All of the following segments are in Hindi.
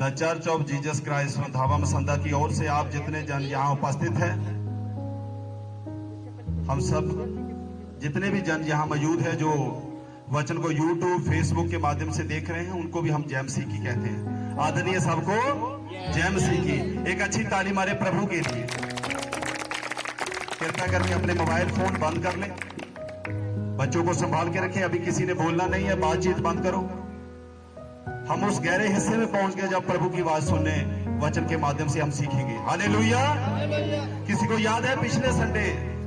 The church of Jesus Christ धावा मसंदा की ओर से आप जितने जन यहाँ उपस्थित हैं, हम सब जितने भी जन यहाँ मौजूद है जो वचन को यूट्यूब फेसबुक के माध्यम से देख रहे हैं, उनको भी हम जय मसीह की कहते हैं। आदरणीय सबको जय मसीह की। एक अच्छी ताली मारे प्रभु के लिए। कृपया करके अपने मोबाइल फोन बंद कर लें, बच्चों को संभाल के रखें। अभी किसी ने बोलना नहीं है, बातचीत बंद करो। हम उस गहरे हिस्से में पहुंच गए जब प्रभु की आवाज सुनने वचन के माध्यम से हम सीखेंगे। हालेलुया। किसी को याद है पिछले संडे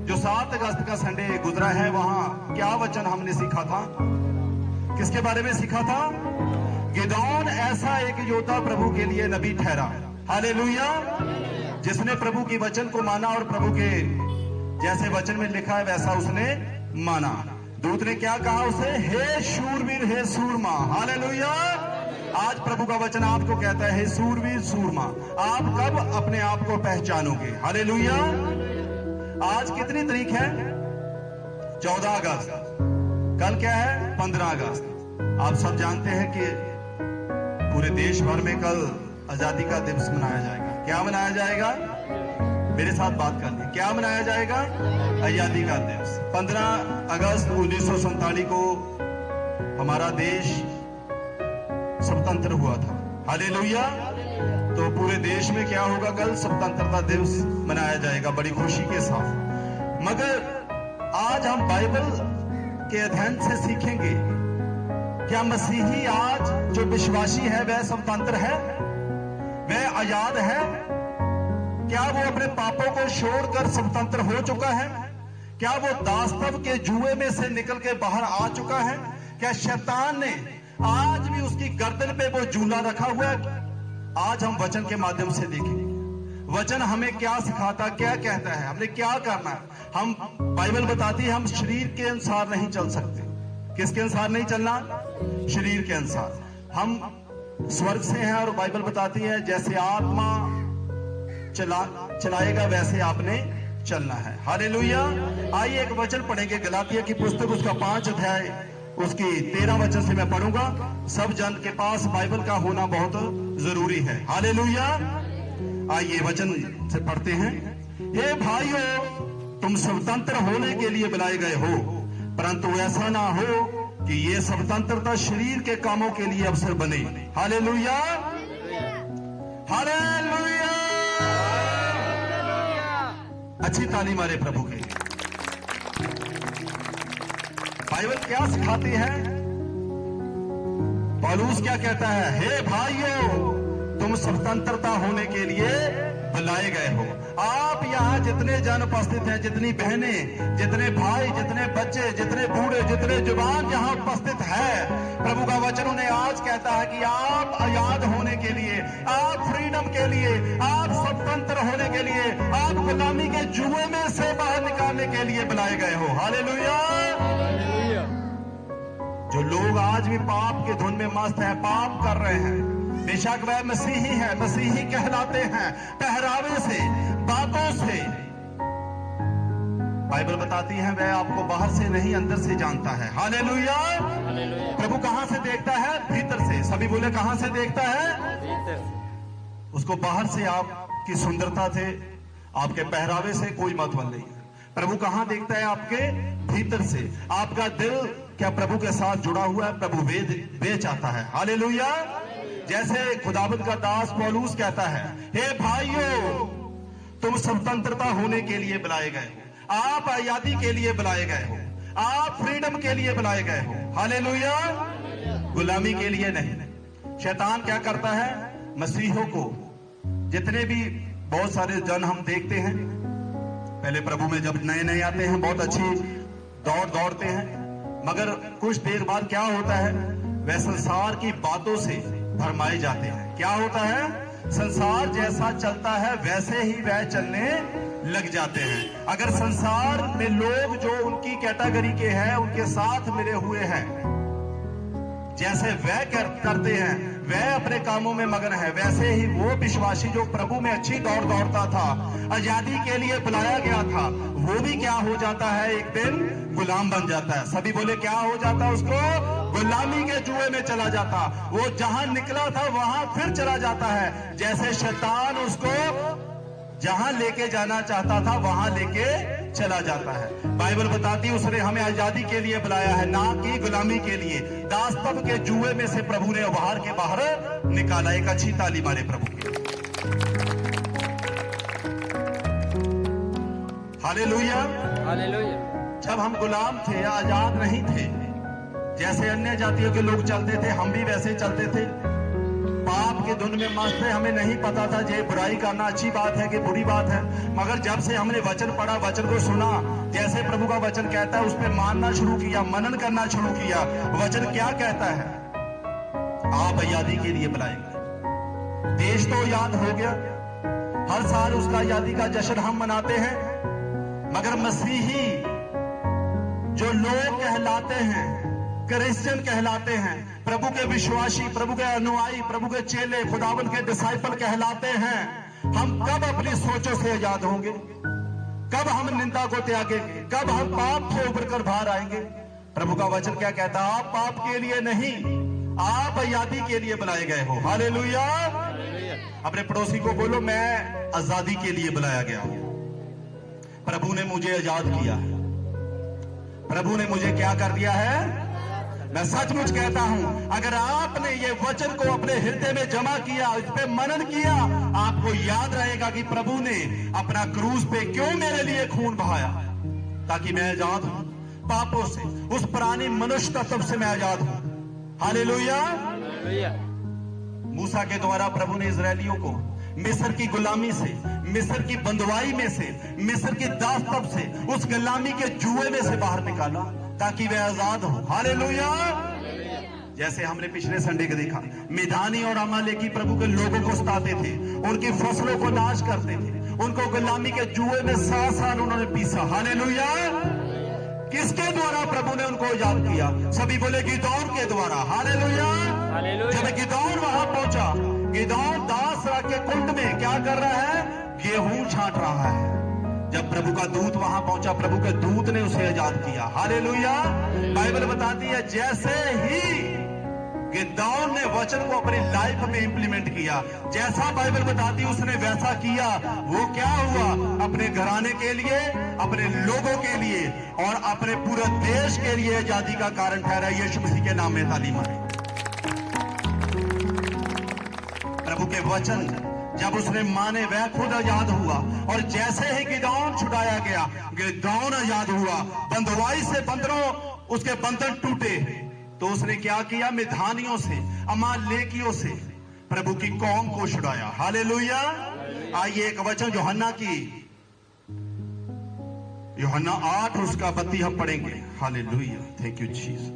जो 7 अगस्त का संडे गुजरा है, वहां क्या वचन हमने सीखा था? किसके बारे में सीखा था? गिदोन ऐसा एक योद्धा प्रभु के लिए नबी ठहरा। हालेलुया। जिसने प्रभु की वचन को माना और प्रभु के जैसे वचन में लिखा है वैसा उसने माना। दूत ने क्या कहा उसे? हे शूरवीर, हे सूरमा। हालेलुया। आज प्रभु का वचन आपको कहता है, हे सूरवीर सूरमा, आप कब अपने आप को पहचानोगे? हालेलुया। आज कितनी तारीख है? 14 अगस्त। कल क्या है? 15 अगस्त। आप सब जानते हैं कि पूरे देश भर में कल आजादी का दिवस मनाया जाएगा। क्या मनाया जाएगा? मेरे साथ बात कर लें। क्या मनाया जाएगा? आजादी का दिवस। 15 अगस्त 1947 को हमारा देश स्वतंत्र हुआ था। हालेलुया। तो पूरे देश में क्या होगा? कल स्वतंत्रता दिवस मनाया जाएगा बड़ी खुशी के साथ। मगर आज हम बाइबल के अध्ययन से सीखेंगे, क्या मसीही आज जो विश्वासी है वह स्वतंत्र है? वह आजाद है? क्या वो अपने पापों को छोड़कर स्वतंत्र हो चुका है? क्या वो दास्तव के जुए में से निकल के बाहर आ चुका है? क्या शैतान ने आज भी उसकी गर्दन पे वो जूला रखा हुआ है? आज हम वचन के माध्यम से देखेंगे वचन हमें क्या सिखाता, क्या कहता है, हमने क्या करना है। हम बाइबल बताती है हम शरीर के अनुसार नहीं चल सकते। किसके अनुसार नहीं चलना? शरीर के अनुसार। हम स्वर्ग से हैं और बाइबल बताती है जैसे आत्मा चलाएगा वैसे आपने चलना है। हालेलुया। आइए एक वचन पढ़ेंगे, गलातिया की पुस्तक उसका 5 अध्याय उसकी 13 वचन से मैं पढ़ूंगा। सब जन के पास बाइबल का होना बहुत जरूरी है। हालेलुया। आइए वचन से पढ़ते हैं। हे भाइयों, तुम स्वतंत्र होने के लिए बुलाए गए हो, परंतु ऐसा ना हो कि ये स्वतंत्रता शरीर के कामों के लिए अवसर बने। हालेलुया। हालेलुया। अच्छी ताली मारे प्रभु के लिए। बाइबल क्या सिखाती है? पौलुस क्या कहता है? हे भाइयों, तुम स्वतंत्रता होने के लिए बुलाए गए हो। आप यहाँ जितने जन उपस्थित हैं, जितनी बहनें, जितने भाई, जितने बच्चे, जितने बूढ़े, जितने जवान यहाँ उपस्थित है, प्रभु का वचन उन्हें आज कहता है कि आप आजाद होने के लिए, आप फ्रीडम के लिए, आप स्वतंत्र होने के लिए, आप गुलामी के जुए में से बाहर निकालने के लिए बुलाए गए हो। हालेलुया। जो लोग आज भी पाप के धुन में मस्त हैं, पाप कर रहे हैं, बेशक वह मसीही है, मसीही कहलाते हैं, पहरावे से, बातों से। बाइबल बताती है वह आपको बाहर से नहीं अंदर से जानता है। हालेलुया। प्रभु कहां से देखता है? भीतर से। सभी बोले कहां से देखता है? भीतर। उसको बाहर से आपकी सुंदरता से, आपके पहरावे से कोई मतलब नहीं है। प्रभु कहां देखता है? आपके भीतर से। आपका दिल क्या प्रभु के साथ जुड़ा हुआ है? प्रभु वे चाहता है। हालेलुया। जैसे खुदावंद का दास पौलुस कहता है, हे भाइयों, तुम स्वतंत्रता होने के लिए बुलाए गए हो, आप आजादी के लिए बुलाए गए हो, आप फ्रीडम के लिए बुलाए गए हो। हालेलुया। गुलामी के लिए नहीं। शैतान क्या करता है? मसीहों को, जितने भी बहुत सारे जन हम देखते हैं, पहले प्रभु में जब नए नए आते हैं बहुत अच्छी दौड़ते हैं, मगर कुछ देर बाद क्या होता है? वह संसार की बातों से भरमाए जाते हैं। क्या होता है? संसार जैसा चलता है वैसे ही वह चलने लग जाते हैं। अगर संसार में लोग जो उनकी कैटेगरी के हैं, उनके साथ मिले हुए हैं, जैसे वह करते हैं वह अपने कामों में मगन है, वैसे ही वो विश्वासी जो प्रभु में अच्छी दौड़ दौड़ता था, आजादी के लिए बुलाया गया था, वो भी क्या हो जाता है, एक दिन गुलाम बन जाता है। सभी बोले क्या हो जाता है उसको? गुलामी के जुए में चला जाता। वो जहां निकला था वहां फिर चला जाता है। जैसे शैतान उसको जहां लेके जाना चाहता था वहां लेके चला जाता है। बाइबल बताती है उसने हमें आजादी के लिए बुलाया है, ना कि गुलामी के लिए। दास्तव के जुए में से प्रभु ने उभार के बाहर निकाला। एक अच्छी ताली मारे प्रभु की। Hallelujah, hallelujah. जब हम गुलाम थे, आजाद नहीं थे, जैसे अन्य जातियों के लोग चलते थे हम भी वैसे चलते थे। पाप के धुन में मस्त थे, हमें नहीं पता था ये बुराई करना अच्छी बात है कि बुरी बात है। मगर जब से हमने वचन पढ़ा, वचन को सुना, जैसे प्रभु का वचन कहता है उस पर मानना शुरू किया, मनन करना शुरू किया। वचन क्या कहता है? आप आजादी के लिए बुलाएंगे। देश तो आजाद हो गया, हर साल उसका आजादी का जश्न हम मनाते हैं। मगर मसीही जो लोग कहलाते हैं, क्रिश्चियन कहलाते हैं, प्रभु के विश्वासी, प्रभु के अनुयायी, प्रभु के चेले, खुदावन के डिसाइपल कहलाते हैं, हम कब अपनी सोचों से आजाद होंगे? कब हम निंदा को त्यागेंगे? कब हम पाप से उबर कर बाहर आएंगे? प्रभु का वचन क्या कहता है? आप पाप के लिए नहीं, आप आजादी के लिए बुलाए गए हो। हालेलुया। अपने पड़ोसी को बोलो मैं आजादी के लिए बुलाया गया हूं। प्रभु ने मुझे आजाद किया है। प्रभु ने मुझे क्या कर दिया है? मैं सचमुच कहता हूं, अगर आपने ये वचन को अपने हृदय में जमा किया, इस पे मनन किया, आपको याद रहेगा कि प्रभु ने अपना क्रूस पे क्यों मेरे लिए खून बहाया, ताकि मैं आजाद हूं पापों से, उस पुरानी मनुष्य तत्व से मैं आजाद हूं। हालेलुया। मूसा के द्वारा प्रभु ने इजरायलियों को मिस्र की गुलामी से, मिस्र की बंधुआई में से, मिस्र की दास्तव से, उस गुलामी के जुए में से बाहर निकाला ताकि वह आजाद हो। हालेलुया। जैसे हमने पिछले संडे को देखा, मिधानी और अमालेकी प्रभु के लोगों को सताते थे, उनकी फसलों को नाश करते थे, उनको गुलामी के जुए में 7 साल उन्होंने पीसा। हालेलुया। किसके द्वारा प्रभु ने उनको आजाद किया? सभी बोले गिदौन के द्वारा। हालेलुया। जब गिदौन वहां पहुंचा, गिदौन दास के कुंड में क्या कर रहा है? गेहूं छांट रहा है। जब प्रभु का दूत वहां पहुंचा, प्रभु के दूत ने उसे आजाद किया। हालेलुया। बाइबल बताती है जैसे ही गिदौन ने वचन को अपनी लाइफ में इंप्लीमेंट किया, जैसा बाइबल बताती है उसने वैसा किया, वो क्या हुआ? अपने घराने के लिए, अपने लोगों के लिए और अपने पूरे देश के लिए आजादी का कारण ठहरा। यीशु मसीह के नाम में ताली मारे। प्रभु के वचन जब उसने माने, वह खुद आजाद हुआ। और जैसे ही गिदौन छुड़ाया गया, गिदौन आजाद हुआ। बंधुआई से बंदरों उसके बंधन टूटे, तो उसने क्या किया? मिधानियों से, अमालेकियों से प्रभु की कौम को छुड़ाया। हालेलुया। आइए एक वचन यूहन्ना 8 उसका 32 हम पढ़ेंगे। हालेलुया। Thank you Jesus.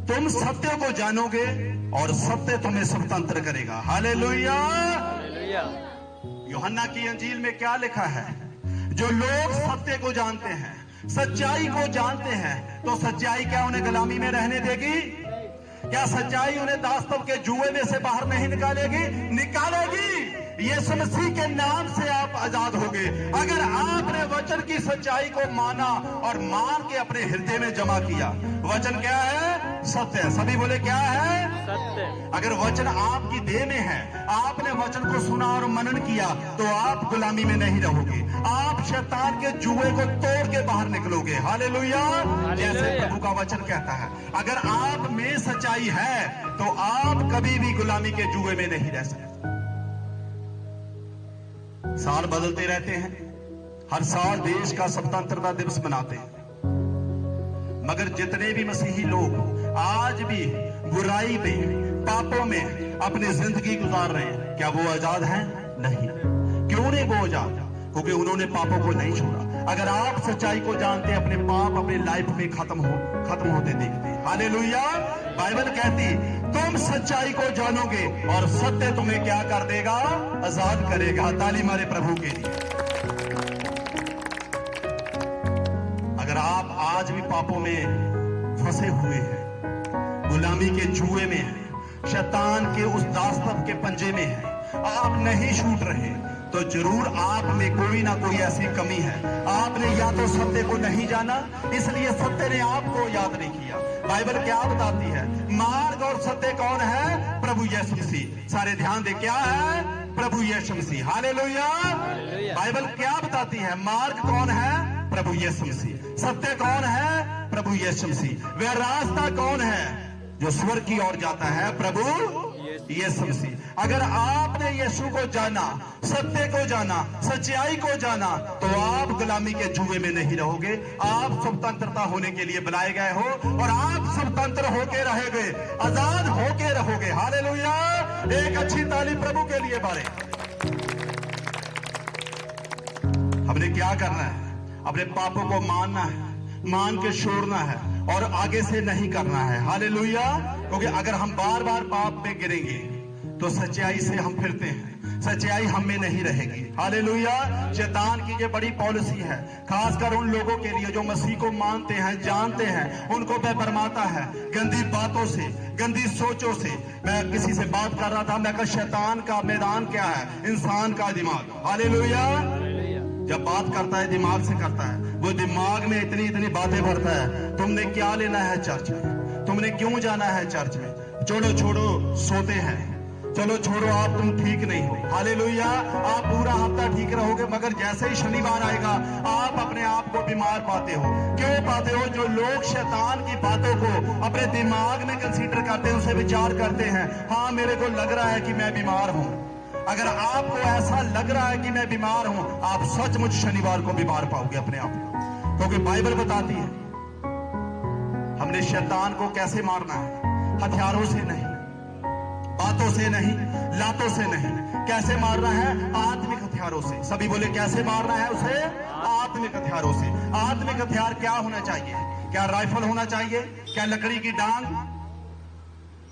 तुम सत्य को जानोगे और सत्य तुम्हें स्वतंत्र करेगा। हालेलुया। यूहन्ना की अंजील में क्या लिखा है? जो लोग सत्य को जानते हैं, सच्चाई को जानते हैं, तो सच्चाई क्या उन्हें गुलामी में रहने देगी? क्या सच्चाई उन्हें दास्तव के जुए में से बाहर नहीं निकालेगी? निकालेगी। यीशु मसीह के नाम से आप आजाद होंगे। अगर आपने वचन की सच्चाई को माना और मान के अपने हृदय में जमा किया। वचन क्या है? सत्य। सभी बोले क्या है? सत्य। अगर वचन आपकी देह में है, आपने वचन को सुना और मनन किया, तो आप गुलामी में नहीं रहोगे। आप शैतान के जुए को तोड़ के बाहर निकलोगे। हालेलुया। जैसे प्रभु का वचन कहता है, अगर आप में सच्चाई है तो आप कभी भी गुलामी के जुए में नहीं रह सकते। साल बदलते रहते हैं, हर साल देश का स्वतंत्रता दिवस मनाते हैं, मगर जितने भी मसीही लोग आज भी बुराई में, पापों में अपनी जिंदगी गुजार रहे हैं, क्या वो आजाद हैं? नहीं। क्यों नहीं वो आजाद? क्योंकि उन्होंने पापों को नहीं छोड़ा। अगर आप सच्चाई को जानते, अपने पाप अपनी लाइफ में खत्म होते देखते। हालेलुया। बाइबल कहती तुम सच्चाई को जानोगे और सत्य तुम्हें क्या कर देगा? आजाद करेगा। ताली मारे प्रभु के लिए। अगर आप आज भी पापों में फंसे हुए हैं, गुलामी के जुए में है, शैतान के उस दास्तव के पंजे में है, आप नहीं छूट रहे, तो जरूर आप में कोई ना कोई ऐसी कमी है। आपने या तो सत्य को नहीं जाना, इसलिए सत्य ने आपको याद नहीं किया। बाइबल क्या बताती है? मार्ग और सत्य कौन है? प्रभु यीशु मसीह। सारे ध्यान दे, क्या है? प्रभु यीशु मसीह। हालेलुया। बाइबल क्या बताती है? मार्ग कौन है? प्रभु यीशु मसीह। सत्य कौन है? प्रभु यीशु मसीह। वह रास्ता कौन है जो स्वर्ग की ओर जाता है? प्रभु यीशु मसीह। अगर आपने यीशु को जाना, सत्य को जाना, सच्चाई को जाना, तो आप गुलामी के जुए में नहीं रहोगे। आप स्वतंत्रता होने के लिए बुलाए गए हो और आप स्वतंत्र होके रहेंगे, आजाद होके रहोगे। हालेलुया। एक अच्छी ताली प्रभु के लिए मारे। हमने क्या करना है? अपने पापों को मानना है, मान के छोड़ना है और आगे से नहीं करना है। हालेलुया। क्योंकि अगर हम बार बार पाप में गिरेंगे तो सच्चाई से हम फिरते हैं, सच्चाई हम में नहीं रहेगी। हालेलुया। शैतान की ये बड़ी पॉलिसी है, खासकर उन लोगों के लिए जो मसीह को मानते हैं, जानते हैं, उनको वह भरमाता है गंदी बातों से, गंदी सोचों से। मैं किसी से बात कर रहा था, मैं कहा शैतान का मैदान क्या है? इंसान का दिमाग। हालेलुया। जब बात करता है दिमाग से करता है, वो दिमाग में इतनी इतनी बातें भरता है। तुमने क्या लेना है चर्च में? तुमने क्यों जाना है चर्च में? छोड़ो छोड़ो, सोते हैं, चलो छोड़ो, आप तुम ठीक नहीं हो। हालेलुया। आप पूरा हफ्ता ठीक रहोगे, मगर जैसे ही शनिवार आएगा आप अपने आप को बीमार पाते हो। क्यों पाते हो? जो लोग शैतान की बातों को अपने दिमाग में कंसीडर करते हैं, उसे विचार करते हैं, हाँ मेरे को लग रहा है कि मैं बीमार हूं। अगर आपको ऐसा लग रहा है कि मैं बीमार हूं, आप सचमुच शनिवार को बीमार पाओगे अपने आप को। क्योंकि बाइबल बताती है हमने शैतान को कैसे मारना है? हथियारों से नहीं, बातों से नहीं, लातों से नहीं। कैसे मारना है? आत्मिक हथियारों से। सभी बोले कैसे मारना है उसे? आत्मिक हथियारों से। आत्मिक हथियार क्या होना चाहिए? क्या राइफल होना चाहिए? क्या लकड़ी की डांग?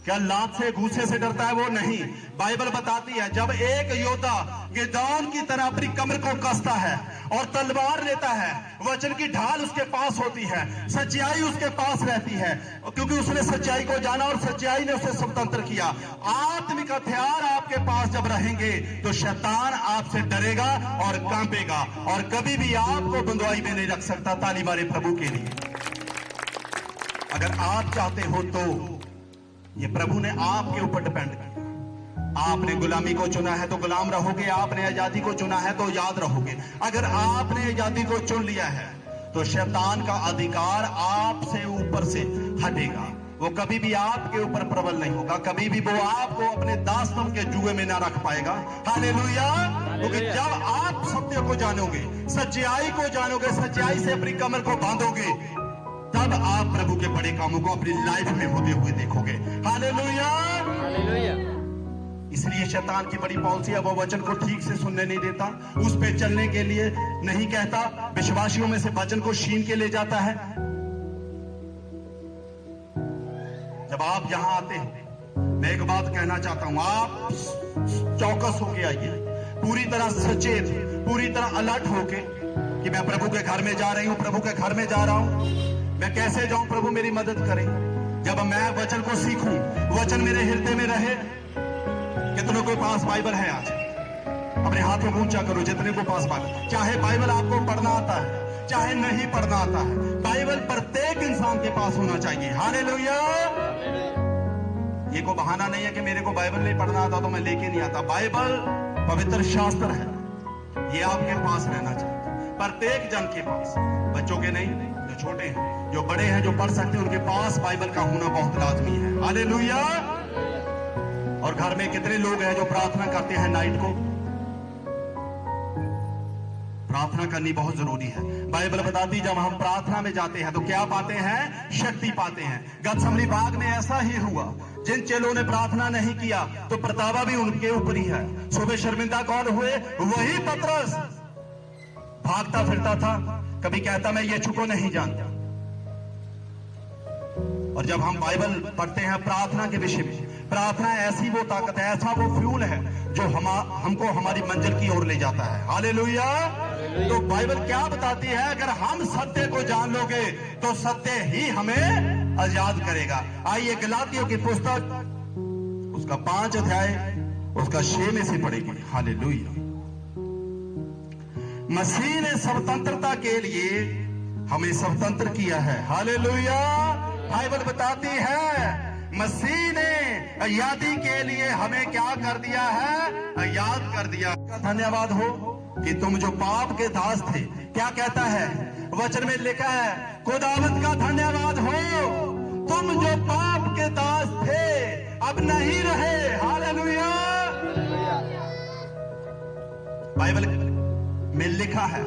क्या लात से, घूसे से डरता है? वो नहीं। बाइबल बताती है जब एक योद्धा गिदोन की तरह अपनी कमर को कसता है और तलवार लेता है, वचन की ढाल उसके पास होती है, सच्चाई उसके पास रहती है, क्योंकि उसने सच्चाई को जाना और सच्चाई ने उसे स्वतंत्र किया। आत्मिक हथियार आपके पास जब रहेंगे तो शैतान आपसे डरेगा और कांपेगा और कभी भी आपको बंधुआई में नहीं रख सकता। ताली मारे प्रभु के लिए। अगर आप चाहते हो तो ये प्रभु ने आपके ऊपर डिपेंड किया। आपने गुलामी को चुना है तो गुलाम रहोगे, आपने आजादी को चुना है तो याद रहोगे। अगर आपने आजादी को चुन लिया है तो शैतान का अधिकार आपसे ऊपर से हटेगा। वो कभी भी आपके ऊपर प्रबल नहीं होगा, कभी भी वो आपको अपने दास्तव के जुए में ना रख पाएगा। हालेलुया। क्योंकि जब आप सत्य को जानोगे, सच्चाई को जानोगे, सच्चाई से अपनी कमर को बांधोगे, तब आप प्रभु के बड़े कामों को अपनी लाइफ में होते हुए देखोगे। हालेलुया। हालेलुया। इसलिए शैतान की बड़ी पॉलिसी है, वो वचन को ठीक से सुनने नहीं देता, उस पे चलने के लिए नहीं कहता, विश्वासियों में से वचन को छीन के ले जाता है। जब आप यहां आते हैं, मैं एक बात कहना चाहता हूं, आप चौकस होके आइए, पूरी तरह सचेत, पूरी तरह अलर्ट होके कि मैं प्रभु के घर में जा रही हूं, प्रभु के घर में जा रहा हूं, मैं कैसे जाऊं, प्रभु मेरी मदद करें। जब मैं वचन को सीखूं, वचन मेरे हृदय में रहे। कितनों के पास बाइबल है? आज अपने हाथों को ऊंचा करो जितने को पास बाइबल। चाहे बाइबल आपको पढ़ना आता है, चाहे नहीं पढ़ना आता है, बाइबल प्रत्येक इंसान के पास होना चाहिए। हालेलुया। ये कोई बहाना नहीं है कि मेरे को बाइबल नहीं पढ़ना आता तो मैं लेके नहीं आता। बाइबल पवित्र शास्त्र है, ये आपके पास रहना चाहिए, प्रत्येक जन के पास, बच्चों के नहीं, जो छोटे हैं, जो बड़े हैं, जो पढ़ सकते हैं, उनके पास बाइबल का होना बहुत लाजमी है। हालेलुया। और घर में कितने लोग हैं जो प्रार्थना करते हैं नाइट को? प्रार्थना करनी बहुत जरूरी है। बाइबल बताती है जब हम प्रार्थना में जाते हैं तो क्या पाते हैं? शक्ति पाते हैं। गतसमनी बाग में ऐसा ही हुआ, जिन चेलों ने प्रार्थना नहीं किया तो प्रतावा भी उनके ऊपर ही है। सुबह शर्मिंदा कौन हुए? वही पतरस। भागता फिरता था, कभी कहता मैं यीशु को नहीं जानता। और जब हम बाइबल पढ़ते हैं प्रार्थना के विषय में, प्रार्थना ऐसी वो ताकत है, ऐसा वो फ्यूल है जो हमको हमारी मंजिल की ओर ले जाता है। हालेलुया। तो बाइबल क्या बताती है? अगर हम सत्य को जान लोगे तो सत्य ही हमें आजाद करेगा। आइए गलातियों की पुस्तक उसका 5 अध्याय उसका 6 में से पढ़ेंगे। हालेलुया। मसीह ने स्वतंत्रता के लिए हमें स्वतंत्र किया है। हालेलुया। बाइबल बताती है मसीह ने आजादी के लिए हमें क्या कर दिया है? आजाद कर दिया। धन्यवाद हो कि तुम जो पाप के दास थे, क्या कहता है वचन में लिखा है, खुदावंद का धन्यवाद हो, तुम जो पाप के दास थे अब नहीं रहे। हालेलुया। बाइबल में लिखा है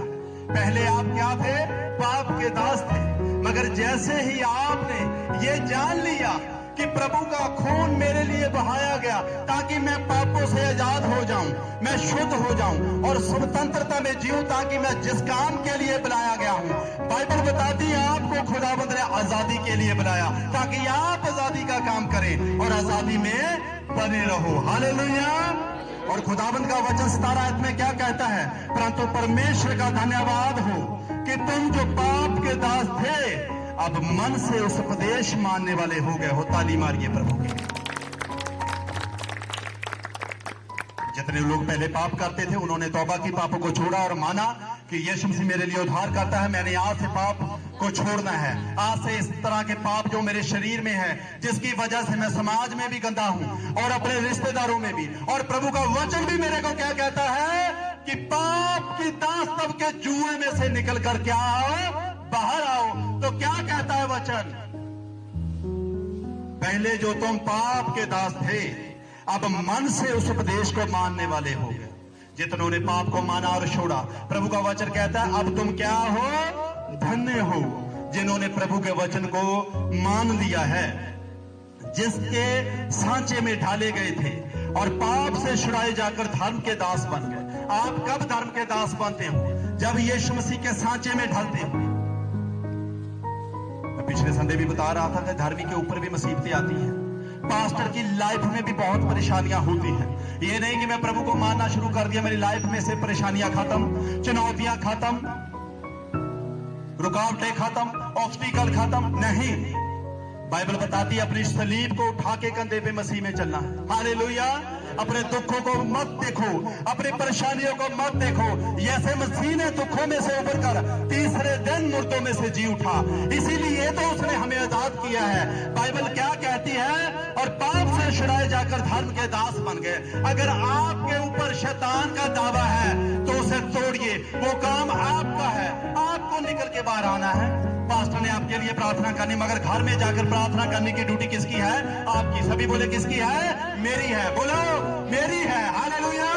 पहले आप क्या थे? पाप के दास थे, मगर जैसे ही आपने ये जान लिया कि प्रभु का खून मेरे लिए बहाया गया ताकि मैं पापों से आजाद हो जाऊं, मैं शुद्ध हो जाऊं और स्वतंत्रता में जीऊं, ताकि मैं जिस काम के लिए बुलाया गया हूं। बाइबल बताती है आपको खुदावंद ने आजादी के लिए बुलाया ताकि आप आजादी का काम करें और आजादी में बने रहो। हालेलुया। और खुदावंद का वचन 17 आयत में क्या कहता है? परंतु परमेश्वर का धन्यवाद हो कि तुम जो पाप के दास थे अब मन से उस उपदेश मानने वाले हो गए हो। ताली मारिए प्रभु की। जितने लोग पहले पाप करते थे उन्होंने तौबा की, पापों को छोड़ा और माना कि यीशु मसीह मेरे लिए उद्धार करता है, मैंने आज से पाप को छोड़ना है। आज से इस तरह के पाप जो मेरे शरीर में है, जिसकी वजह से मैं समाज में भी गंदा हूं और अपने रिश्तेदारों में भी, और प्रभु का वचन भी मेरे को क्या कहता है कि पाप की दास तब के जुए में से निकल कर क्या आओ? बाहर आओ। तो क्या कहता है वचन? पहले जो तुम पाप के दास थे अब मन से उस उपदेश को मानने वाले हो गए। जितनों ने पाप को माना और छोड़ा, प्रभु का वचन कहता है अब तुम क्या हो? धन्य हो जिन्होंने प्रभु के वचन को मान लिया है, जिसके सांचे में ढाले गए थे और पाप से छुड़ाए जाकर धर्म के दास बन गए। आप कब धर्म के दास बनते हो? जब यीशु मसीह के सांचे में ढलते हो। मैं पिछले संडे भी बता रहा था कि धर्मी के ऊपर भी मुसीबतें आती हैं, पास्टर की लाइफ में भी बहुत परेशानियां होती हैं। ये नहीं कि मैं प्रभु को मानना शुरू कर दिया, मेरी लाइफ में से परेशानियां खत्म, चुनौतियां खत्म, रुकावटें खत्म, ऑब्स्टिकल खत्म नहीं। बाइबल बताती है अपनी सलीब को उठा के कंधे पे मसीह में चलना है। हालेलुया। अपने दुखों को मत देखो, अपनी परेशानियों को मत देखो। जैसे मसीह ने दुखों में से उबर कर तीसरे दिन मुर्दों में से जी उठा, इसीलिए तो उसने हमें आजाद किया है। बाइबल क्या कहती है? और पाप से छुड़ाए जाकर धर्म के दास बन गए। अगर आपके ऊपर शैतान का दावा है तो उसे तोड़िए, वो काम आपका है, आपको निकल के बाहर आना है। पास्टर ने आपके लिए प्रार्थना करनी, मगर घर में जाकर प्रार्थना करने की ड्यूटी किसकी है? आपकी। सभी बोले किसकी है? मेरी है। बोलो मेरी है। हालेलुया।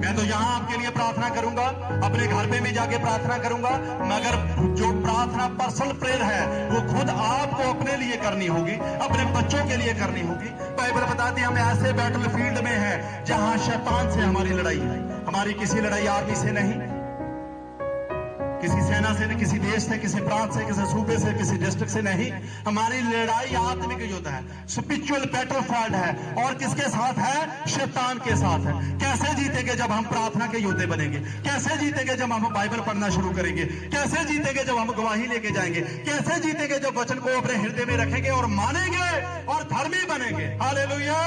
मैं तो यहाँ आपके लिए प्रार्थना करूंगा, अपने घर में भी जाके प्रार्थना करूंगा, मगर जो प्रार्थना पर्सनल प्रेयर है वो खुद आपको अपने लिए करनी होगी, अपने बच्चों के लिए करनी होगी। बाइबल बताती है हम ऐसे बैटल फील्ड में है जहां शैतान से हमारी लड़ाई है। हमारी किसी लड़ाई आर्मी से नहीं, किसी सेना से नहीं, किसी देश से, किसी प्रांत से, किसी सूबे से, किसी डिस्ट्रिक्ट से नहीं। हमारी लड़ाई आत्मिक युद्ध है, स्पिरिचुअल बैटलफील्ड है। और किसके साथ है? शैतान के साथ है। कैसे जीतेंगे? जब हम प्रार्थना के योद्धे बनेंगे। कैसे जीतेंगे? जब हम बाइबल पढ़ना शुरू करेंगे। कैसे जीतेंगे? जब हम गवाही लेके जाएंगे। कैसे जीतेंगे? जब वचन को अपने हृदय में रखेंगे और मानेंगे और धर्मी बनेंगे। हालेलुया।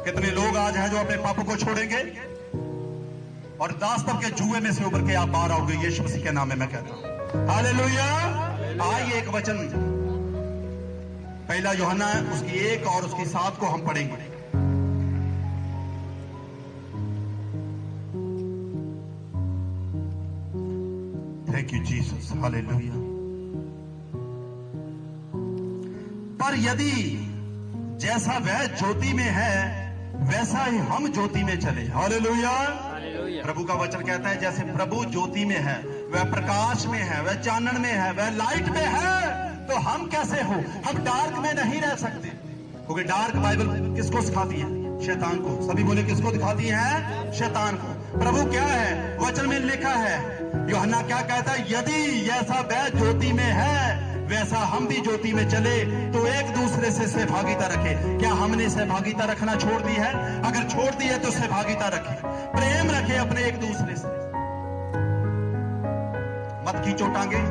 कितने लोग आज हैं जो अपने पापों को छोड़ेंगे और दास्तव के जुए में से उबर के आप बाहर आओगे। यीशु मसीह के नाम में मैं कहता हूं हालेलुया। आइए एक वचन पहला यूहन्ना उसकी 1 और उसकी 7 को हम पढ़ेंगे। Thank you Jesus. हालेलुया। पर यदि जैसा वह ज्योति में है वैसा ही हम ज्योति में चले। हालेलुया। प्रभु का वचन कहता है जैसे प्रभु ज्योति में है, वह प्रकाश में है, वह चानन में है, वह लाइट में है, तो हम कैसे हो? हम डार्क में नहीं रह सकते, क्योंकि डार्क बाइबल किसको सिखाती है? शैतान को। सभी बोले किसको दिखाती है? शैतान को। प्रभु क्या है? वचन में लिखा है, यूहन्ना क्या कहता है? यदि जैसा वह ज्योति में है वैसा हम भी ज्योति में चले तो एक दूसरे से सहभागिता रखे। क्या हमने सहभागिता रखना छोड़ दी है? अगर छोड़ दी है तो सहभागिता रखे, प्रेम रखे अपने एक दूसरे से। मत खींचो टांगे।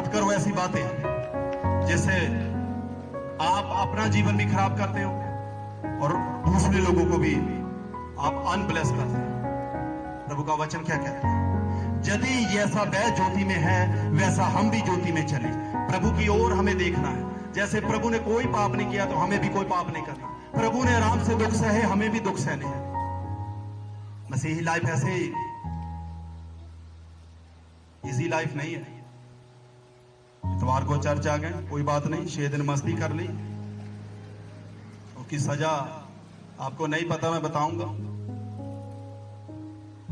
मत करो ऐसी बातें जिससे आप अपना जीवन भी खराब करते हो और दूसरे लोगों को भी आप अनब्लेस करते हो। प्रभु का वचन क्या कहता है? यदि जैसा वह ज्योति में है वैसा हम भी ज्योति में चले। प्रभु की ओर हमें देखना है। जैसे प्रभु ने कोई पाप नहीं किया तो हमें भी कोई पाप नहीं करना। प्रभु ने आराम से दुख सहे, हमें भी दुख सहने हैं। मसीही लाइफ ऐसे इजी लाइफ नहीं है। इतवार को चर्च आ गए, कोई बात नहीं, 6 दिन मस्ती कर ली, उसकी सजा आपको नहीं पता, मैं बताऊंगा।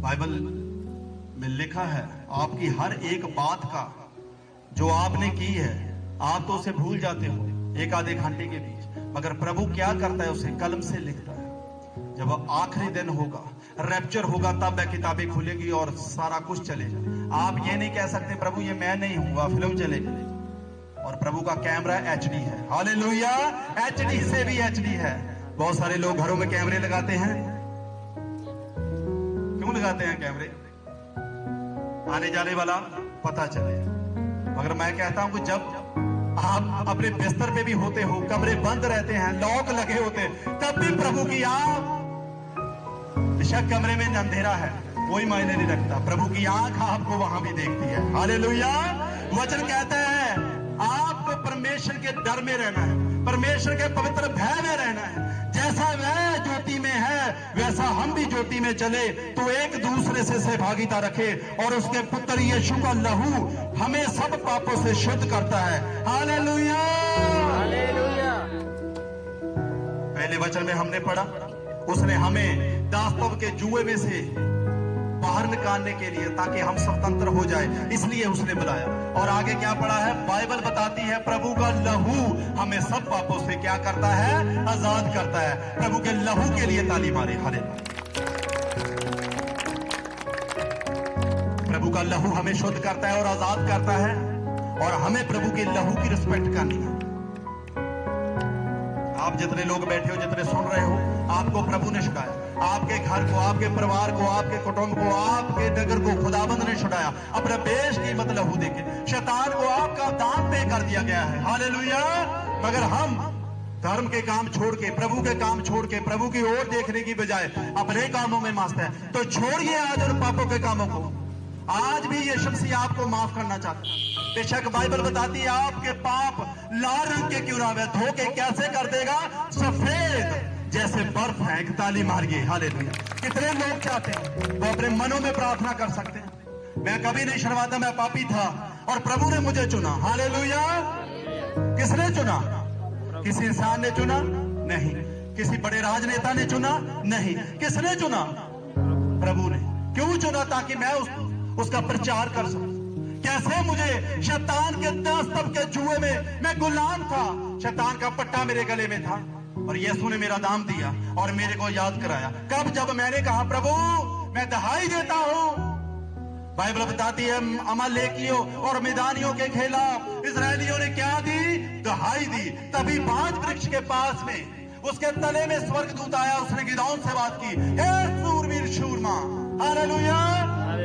बाइबल में लिखा है आपकी हर एक बात का जो आपने की है आप तो उसे भूल जाते हो एक आधे घंटे के बीच, मगर प्रभु क्या करता है उसे कलम से लिखता है। जब आखिरी दिन होगा, रैप्चर होगा, तब वह किताबें खुलेगी और सारा कुछ चलेगा। आप ये नहीं कह सकते प्रभु ये मैं नहीं हूं, वह फिल्म चलेगी। और प्रभु का कैमरा HD है। हालेलुया, HD से भी HD है। बहुत सारे लोग घरों में कैमरे लगाते हैं। क्यों लगाते हैं कैमरे? आने जाने वाला पता चले। मगर मैं कहता हूं कि जब आप अपने बिस्तर पे भी होते हो, कमरे बंद रहते हैं, लॉक लगे होते, तब भी प्रभु की आंख, बेशक कमरे में अंधेरा है कोई मायने नहीं रखता, प्रभु की आंख आपको वहां भी देखती है। हालेलुया। वचन कहता है आपको परमेश्वर के डर में रहना है, परमेश्वर के पवित्र भय में रहना है। जैसा वह ज्योति में है वैसा हम भी ज्योति में चले, तो एक दूसरे से सहभागिता रखे और उसके पुत्र यीशु का लहू हमें सब पापों से शुद्ध करता है। Hallelujah, hallelujah. पहले वचन में हमने पढ़ा उसने हमें दास्तव के जुए में से बाहर निकालने के लिए, ताकि हम स्वतंत्र हो जाए, इसलिए उसने बुलाया। और आगे क्या पढ़ा है? बाइबल बताती है प्रभु का लहू हमें सब पापों से क्या करता है? आजाद करता है। प्रभु के लहू के लिए ताली मारे। हालेलुया। प्रभु का लहू हमें शुद्ध करता है और आजाद करता है, और हमें प्रभु के लहू की रिस्पेक्ट करनी है। आप जितने लोग बैठे हो, जितने सुन रहे हो, आपको प्रभु ने छुड़ाया। आपके घर को, आपके परिवार को, आपके कुटुंब को, आपके नगर को खुदाबंद ने छुड़ाया अपने बेश कीमत लहू देके। शैतान को आपका दान पे कर दिया गया है। हालेलुया। मगर हम धर्म के काम छोड़ के, प्रभु के काम छोड़ के, प्रभु की ओर देखने की बजाय अपने कामों में मस्त है। तो छोड़िए आज उन पापों के कामों को। आज भी यीशु मसीह आपको माफ करना चाहता है। बेशक बाइबल बताती है आपके पाप लाल रंग के क्यों ना वे धोके कैसे कर देगा? सफेद जैसे बर्फ है। एक ताली मारिए। हालेलुया। कितने लोग चाहते हैं वो अपने मनों में प्रार्थना कर सकते हैं, मैं कभी नहीं शर्माता, मैं पापी था और प्रभु ने मुझे चुना। हालेलुया। किसने चुना? किसी इंसान ने चुना? नहीं। किसी बड़े राजनेता ने चुना? नहीं। किसने चुना? प्रभु ने। क्यों चुना? ताकि मैं उसका प्रचार कर सकूं। कैसे? मुझे शैतान के दास्तव के जुए में मैं गुलाम था, शैतान का पट्टा मेरे गले में था, और यीशु ने मेरा दाम दिया और मेरे को याद कराया। कब? जब मैंने कहा प्रभु मैं दहाई देता हूं। बाइबल बताती है अमालेकियों और मिदानियों के खिलाफ इजरायलियों ने क्या दी? दहाई दी। तभी 5 वृक्ष के पास में उसके तले में स्वर्गदूत आया, उसने गिदौन से बात की, हे सूरवीर शूरमा। हालेलुया।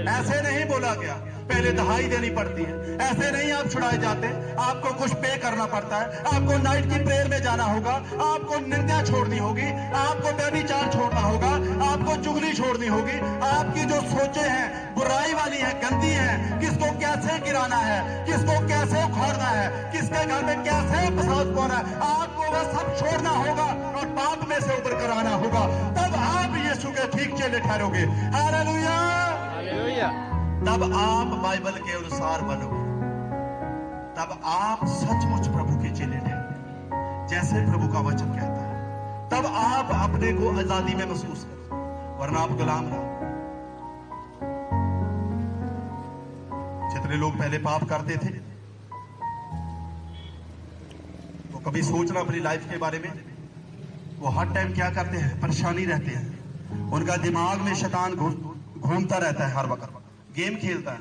ऐसे नहीं बोला गया, पहले दहाई देनी पड़ती है। ऐसे नहीं आप छुड़ाए जाते, आपको कुछ पे करना पड़ता है। आपको नाइट की प्रेयर में जाना होगा, आपको निंदा छोड़नी होगी, आपको व्यभिचार छोड़ना होगा, आपको चुगली छोड़नी होगी। आपकी जो सोचें हैं बुराई वाली हैं, गंदी हैं, किसको कैसे गिराना है, किसको कैसे उखाड़ना है, किसके घर में कैसे फसाद पाना है, आपको वह सब छोड़ना होगा और पाप में से उबर कर आना होगा। तब आप यीशु के ठीक चेले ठहरोगे। Hallelujah, hallelujah. तब आप बाइबल के अनुसार बनोगे, तब आप सचमुच प्रभु के चेले ठहरोगे, जैसे प्रभु का वचन कहता है। तब आप अपने को आजादी में महसूस करो, वरना आप गुलाम रहो। जितने लोग पहले पाप करते थे वो कभी सोचना अपनी लाइफ के बारे में, वो हर टाइम क्या करते हैं? परेशानी रहते हैं। उनका दिमाग में शैतान घूमता रहता है, हर वक्त गेम खेलता है,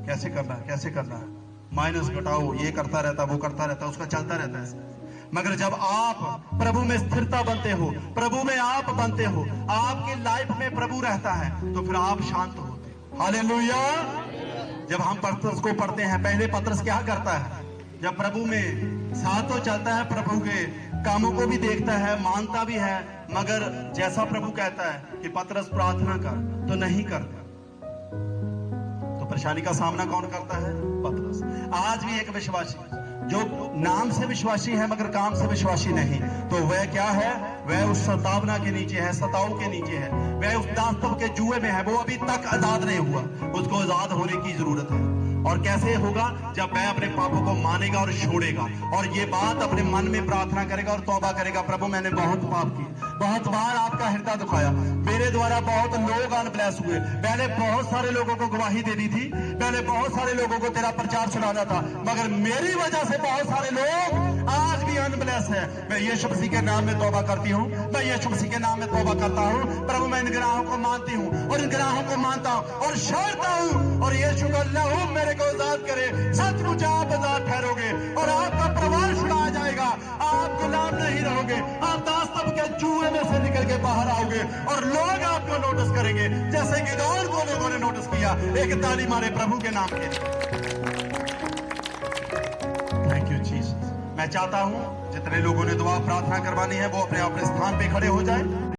कैसे करना है, कैसे करना है, माइनस घटाओ, ये करता रहता, वो करता रहता, उसका चलता रहता है। मगर जब आप प्रभु में स्थिरता बनते हो, प्रभु में आप बनते हो, आपकी लाइफ में प्रभु रहता है, तो फिर आप शांत होते हो। हालेलुया। जब हम पत्रस को पढ़ते हैं, पहले पत्रस क्या करता है? जब प्रभु में साथ तो चलता है, प्रभु के कामों को भी देखता है, मानता भी है, मगर जैसा प्रभु कहता है कि पत्रस प्रार्थना कर, तो नहीं करता। तो परेशानी का सामना कौन करता है? पत्रस। आज भी एक विश्वासी जो नाम से विश्वासी है मगर काम से विश्वासी नहीं, तो वह क्या है? वह उस सतावना के नीचे है, सताव के नीचे है, वह उस दास्तव के जुए में है, वो अभी तक आजाद नहीं हुआ। उसको आजाद होने की जरूरत है। और कैसे होगा? जब वह अपने पापों को मानेगा और छोड़ेगा और ये बात अपने मन में प्रार्थना करेगा और तौबा करेगा, प्रभु मैंने बहुत पाप किए, बहुत बार आपका हृदय दुखाया, मेरे द्वारा बहुत लोग अनब्लेस हुए, मैंने बहुत सारे लोगों को गवाही दे दी थी, मैंने बहुत सारे लोगों को तेरा प्रचार सुनाना था, मगर मेरी वजह से बहुत सारे लोग आज भी अनब्लेस है। मैं यीशु मसीह के नाम में तौबा करती हूँ, मैं यीशु मसीह के नाम में तौबा करता हूँ। प्रभु मैं इन गुनाहों को मानती हूँ और इन गुनाहों को मानता हूँ और छोड़ता हूँ, और यीशु का लहू मेरे को आजाद करे। सचमुच आप आजाद ठहरोगे और आपका प्रवास छुड़ाया जाएगा। आप गुलाम नहीं रहोगे, आप दास्तव के जुए में से निकल के बाहर आओगे और लोग आपको नोटिस करेंगे, जैसे गिदोन को लोगों ने नोटिस किया। एक ताली मारे प्रभु के नाम के। Thank you Jesus. मैं चाहता हूं जितने लोगों ने दुआ प्रार्थना करवानी है वो अपने अपने स्थान पे खड़े हो जाए।